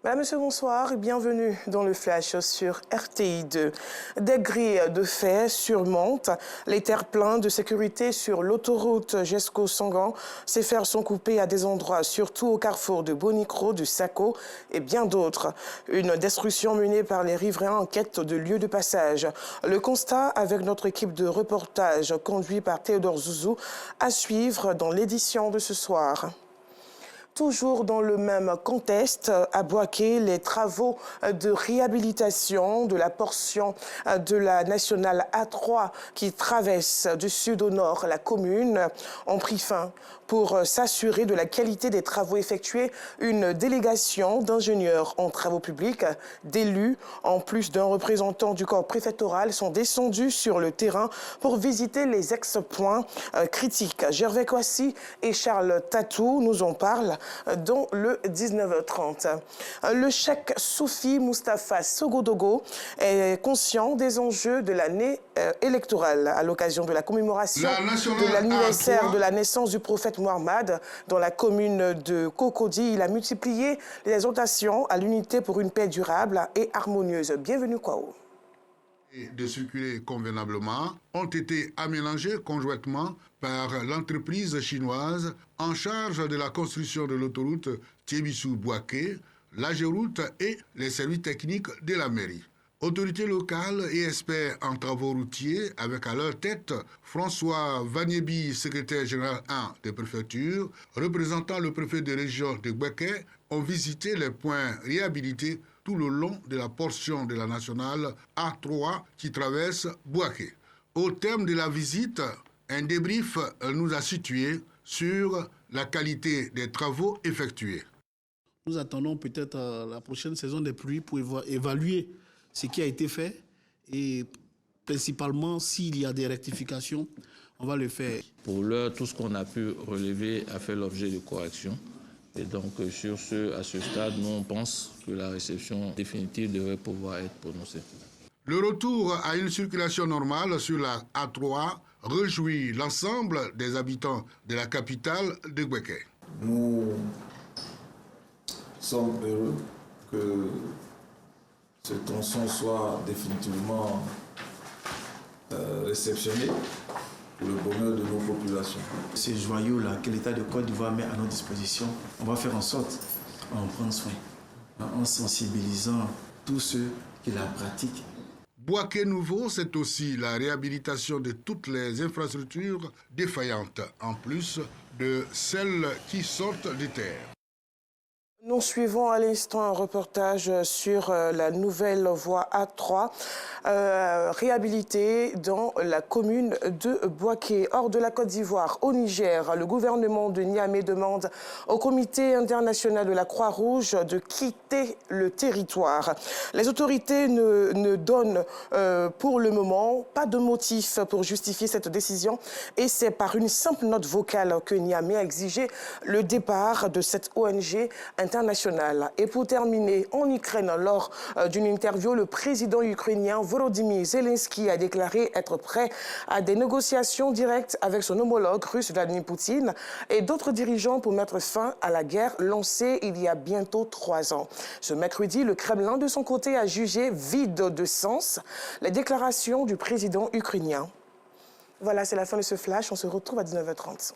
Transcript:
Madame, Monsieur, bonsoir et bienvenue dans le Flash sur RTI2. Des grilles de fer surmontent les terre-pleins de sécurité sur l'autoroute Jesco-Sangan. Ces fers sont coupés à des endroits, surtout au carrefour de Bonicro, du Saco et bien d'autres. Une destruction menée par les riverains en quête de lieux de passage. Le constat avec notre équipe de reportage conduit par Théodore Zouzou à suivre dans l'édition de ce soir. Toujours dans le même contexte, à Boaké, les travaux de réhabilitation de la portion de la nationale A3 qui traverse du sud au nord la commune ont pris fin. Pour s'assurer de la qualité des travaux effectués, une délégation d'ingénieurs en travaux publics, d'élus, en plus d'un représentant du corps préfectoral, sont descendus sur le terrain pour visiter les ex-points critiques. Gervais Kouassi et Charles Tatou nous en parlent dans le 19h30. Le cheikh Soufi Moustapha Sogodogo est conscient des enjeux de l'année électorale à l'occasion de la commémoration de l'anniversaire de la naissance du prophète Mohammed dans la commune de Cocody. Il a multiplié les exhortations à l'unité pour une paix durable et harmonieuse. Bienvenue Kwao. De circuler convenablement ont été aménagés conjointement par l'entreprise chinoise en charge de la construction de l'autoroute Thiébissou-Boaké, l'AGEROUTE et les services techniques de la mairie. Autorités locales et experts en travaux routiers, avec à leur tête François Vagnébi, secrétaire général 1 des préfectures, représentant le préfet de région de Boaké, ont visité les points réhabilités tout le long de la portion de la nationale A3 qui traverse Boaké. Au terme de la visite, un débrief nous a situé sur la qualité des travaux effectués. Nous attendons peut-être la prochaine saison des pluies pour évaluer ce qui a été fait et principalement s'il y a des rectifications, on va le faire. Pour l'heure, tout ce qu'on a pu relever a fait l'objet de corrections. Et donc, à ce stade, nous, on pense que la réception définitive devrait pouvoir être prononcée. Le retour à une circulation normale sur la A3 réjouit l'ensemble des habitants de la capitale de Boaké. Nous sommes heureux que ce tronçon soit définitivement réceptionné pour le bonheur de nos populations. Ces joyaux-là que l'État de Côte d'Ivoire met à notre disposition, on va faire en sorte d'en prendre soin, en sensibilisant tous ceux qui la pratiquent. Boaké Nouveau, c'est aussi la réhabilitation de toutes les infrastructures défaillantes, en plus de celles qui sortent de terre. Nous suivons à l'instant un reportage sur la nouvelle voie A3 réhabilitée dans la commune de Boaké. Hors de la Côte d'Ivoire, au Niger, le gouvernement de Niamey demande au Comité international de la Croix-Rouge de quitter le territoire. Les autorités ne donnent pour le moment pas de motif pour justifier cette décision et c'est par une simple note vocale que Niamey a exigé le départ de cette ONG internationale. Et pour terminer, en Ukraine, lors d'une interview, le président ukrainien Volodymyr Zelensky a déclaré être prêt à des négociations directes avec son homologue russe Vladimir Poutine et d'autres dirigeants pour mettre fin à la guerre lancée il y a bientôt 3 ans. Ce mercredi, le Kremlin, de son côté, a jugé vide de sens les déclarations du président ukrainien. Voilà, c'est la fin de ce flash. On se retrouve à 19h30.